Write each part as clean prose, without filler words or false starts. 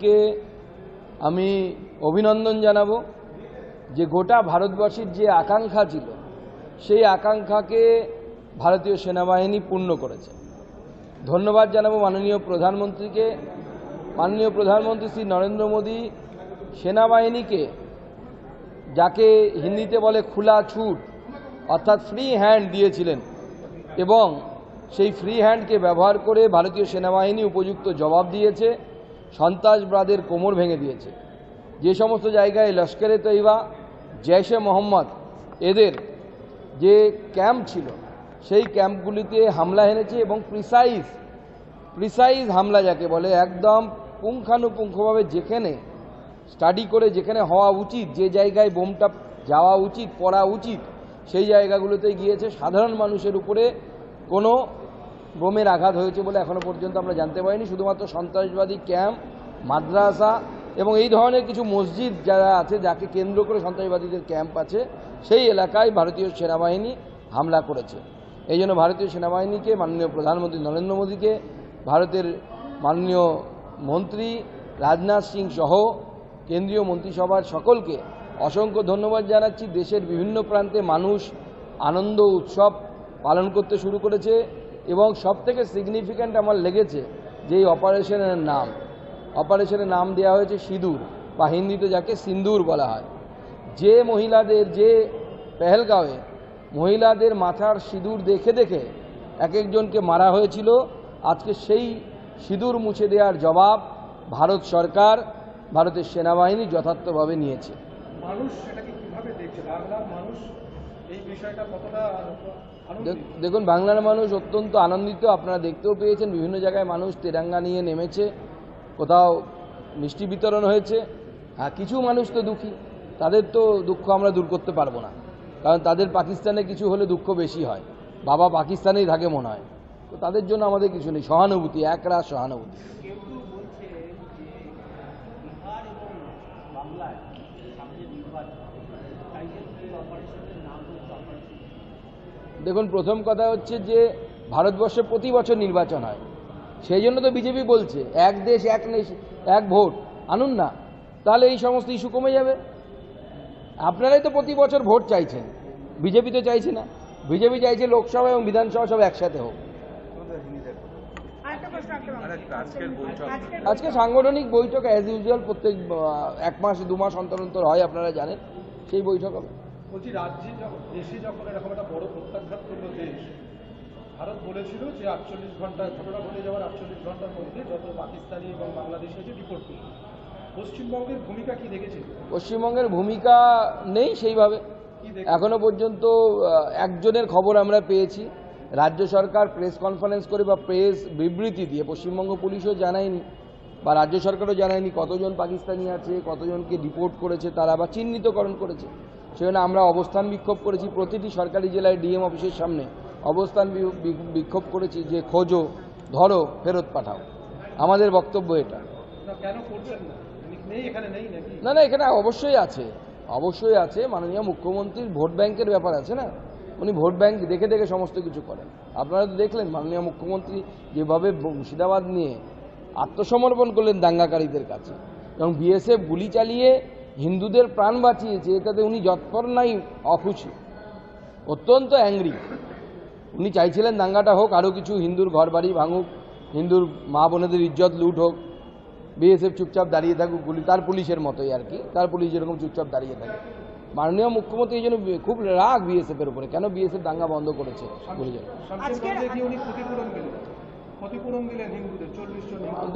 মোদীকে আমি অভিনন্দন জানাবো যে গোটা ভারতবর্ষের যে আকাঙ্ক্ষা ছিল সেই আকাঙ্ক্ষাকে ভারতীয় সেনাবাহিনী পূর্ণ করেছে। ধন্যবাদ জানাবো মাননীয় প্রধানমন্ত্রীকে। মাননীয় প্রধানমন্ত্রী শ্রী নরেন্দ্র মোদী সেনাবাহিনীকে, যাকে হিন্দিতে বলে খোলা ছুট অর্থাৎ ফ্রি হ্যান্ড দিয়েছিলেন, এবং সেই ফ্রি হ্যান্ডকে ব্যবহার করে ভারতীয় সেনাবাহিনী উপযুক্ত জবাব দিয়েছে, সন্ত্রাসবাদের কোমর ভেঙে দিয়েছে। যে সমস্ত জায়গায় লস্করে তৈবা, জৈশে মোহাম্মদ এদের যে ক্যাম্প ছিল সেই ক্যাম্পগুলিতে হামলা এনেছে, এবং প্রিসাইজ হামলা যাকে বলে, একদম পুঙ্খানুপুঙ্খভাবে যেখানে স্টাডি করে যেখানে হওয়া উচিত, যে জায়গায় বোমটা যাওয়া উচিত, পড়া উচিত, সেই জায়গাগুলোতে গিয়েছে। সাধারণ মানুষের উপরে কোনো বোমের আঘাত হয়েছে বলে এখনও পর্যন্ত আমরা জানতে পারিনি। শুধুমাত্র সন্ত্রাসবাদী ক্যাম্প, মাদ্রাসা এবং এই ধরনের কিছু মসজিদ যারা আছে, যাকে কেন্দ্র করে সন্ত্রাসবাদীদের ক্যাম্প আছে, সেই এলাকায় ভারতীয় সেনাবাহিনী হামলা করেছে। এই জন্য ভারতীয় সেনাবাহিনীকে, মাননীয় প্রধানমন্ত্রী নরেন্দ্র মোদীকে, ভারতের মাননীয় মন্ত্রী রাজনাথ সিং সহ কেন্দ্রীয় মন্ত্রিসভার সকলকে অসংখ্য ধন্যবাদ জানাচ্ছি। দেশের বিভিন্ন প্রান্তে মানুষ আনন্দ উৎসব পালন করতে শুরু করেছে, এবং সবথেকে সিগনিফিক্যান্ট আমার লেগেছে যে এই অপারেশনের নাম দেওয়া হয়েছে সিঁদুর, বা হিন্দিতে যাকে সিন্দুর বলা হয়। যে মহিলাদের, যে পেহেলগাঁওয়ে মহিলাদের মাথার সিঁদুর দেখে দেখে এক একজনকে মারা হয়েছিল, আজকে সেই সিঁদুর মুছে দেওয়ার জবাব ভারত সরকার, ভারতের সেনাবাহিনী যথার্থভাবে নিয়েছে। দেখুন, বাংলার মানুষ অত্যন্ত আনন্দিত। আপনারা দেখতেও পেয়েছেন, বিভিন্ন জায়গায় মানুষ তেরঙ্গা নিয়ে নেমেছে, কোথাও মিষ্টি বিতরণ হয়েছে। কিছু মানুষ তো দুঃখী, তাদের তো দুঃখ আমরা দূর করতে পারবো না, কারণ তাদের পাকিস্তানে কিছু হলে দুঃখ বেশি হয়, বাবা পাকিস্তানেই থাকে মনে হয়। তো তাদের জন্য আমাদের কিছু নেই, সহানুভূতি, একরাশ সহানুভূতি। দেখুন, প্রথম কথা হচ্ছে যে ভারতবর্ষে প্রতি বছর নির্বাচন হয়, সেই জন্য তো বিজেপি বলছে এক দেশ এক ভোট আনুন না, তাহলে এই সমস্ত ইস্যু কমে যাবে। আপনারাই তো প্রতি বছর ভোট চাইছেন, বিজেপি তো চাইছে না। বিজেপি চাইছে লোকসভা এবং বিধানসভা সব একসাথে হোক। আজকে সাংগঠনিক বৈঠক অ্যাজ ইউজুয়াল প্রত্যেক 1 মাস 2 মাস অন্তর অন্তর হয়, আপনারা জানেন, সেই বৈঠক হবে। বলছি, দেশে যখন এরকম একটা বড় প্রত্যাঘাত করলো দেশ, ভারত বলেছিল যে 48 ঘন্টা, ঘটনা ঘটে যাওয়ার 48 ঘন্টার মধ্যে যত পাকিস্তানি এবং বাংলাদেশি আছে ডিপোর্ট করবে। পশ্চিমবঙ্গের ভূমিকা কি দেখেছেন? পশ্চিমবঙ্গের ভূমিকা নেই সেইভাবে। এখনো পর্যন্ত একজনের খবর আমরা পেয়েছি, রাজ্য সরকার প্রেস কনফারেন্স করে বা প্রেস বিবৃতি দিয়ে, পশ্চিমবঙ্গ পুলিশও জানায়নি বা রাজ্য সরকারও জানায়নি কতজন পাকিস্তানি আছে, কতজনকে ডিপোর্ট করেছে তারা, বা চিহ্নিতকরণ করেছে। সেজন্য আমরা অবস্থান বিক্ষোভ করেছি, প্রতিটি সরকারি জেলায় ডিএম অফিসের সামনে অবস্থান বিক্ষোভ করেছি যে খোঁজো, ধরো, ফেরত পাঠাও। আমাদের বক্তব্য এটা। না, এখানে অবশ্যই আছে। মাননীয় মুখ্যমন্ত্রীর ভোট ব্যাংকের ব্যাপার আছে না, উনি ভোট ব্যাংক দেখে দেখে সমস্ত কিছু করেন। আপনারা তো দেখলেন মাননীয় মুখ্যমন্ত্রী যেভাবে মুর্শিদাবাদ নিয়ে আত্মসমর্পণ করলেন দাঙ্গাকারীদের কাছে, এবং বিএসএফ গুলি চালিয়ে হিন্দুদের প্রাণ বাঁচিয়েছে, এটাতে উনি যৎপর নাই অখুশি, অত্যন্ত অ্যাংরি। উনি চাইছিলেন দাঙ্গাটা হোক, আরও কিছু হিন্দুর ঘর বাড়ি ভাঙুক, হিন্দুর মা বোনেদের ইজ্জত লুট হোক, বিএসএফ চুপচাপ দাঁড়িয়ে থাকুক, তার পুলিশের মতোই আর কি, তার পুলিশ যেরকম চুপচাপ দাঁড়িয়ে থাকে। মাননীয় মুখ্যমন্ত্রী এই জন্য খুব রাগ বিএসএফের উপরে, কেন বিএসএফ দাঙ্গা বন্ধ করেছে।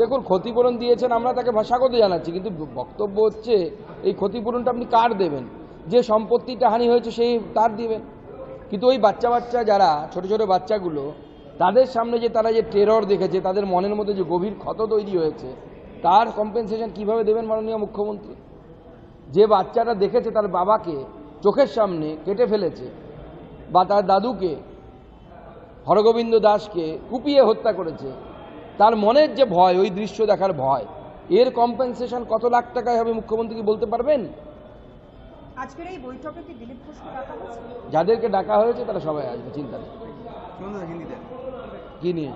দেখুন, ক্ষতিপূরণ দিয়েছেন, আমরা তাকে স্বাগত জানাচ্ছি, কিন্তু বক্তব্য হচ্ছে এই ক্ষতিপূরণটা আপনি কার দেবেন? যে সম্পত্তিটা হানি হয়েছে সেই তার দিবেন, কিন্তু ওই বাচ্চা যারা ছোট ছোট বাচ্চাগুলো, তাদের সামনে যে তারা যে টেরর দেখেছে, তাদের মনের মধ্যে যে গভীর ক্ষত তৈরি হয়েছে, তার কম্পেনসেশন কিভাবে দেবেন মাননীয় মুখ্যমন্ত্রী? যে বাচ্চাটা দেখেছে তার বাবাকে চোখের সামনে কেটে ফেলেছে, বা তার দাদুকে, হরগোবিন্দ দাসকে কুপিয়ে হত্যা করেছে, তার মনের যে ভয়, ওই দৃশ্য দেখার ভয়, এর কম্পেনসেশন কত লাখ টাকায় হবে মুখ্যমন্ত্রী কি বলতে পারবেন? আজকের এই বৈঠকে কি দিলীপ ঘোষকে ডাকা হয়েছে? যাদেরকে ডাকা হয়েছে তারা সবাই আসবে, চিন্তা নেই। কি নিয়ে?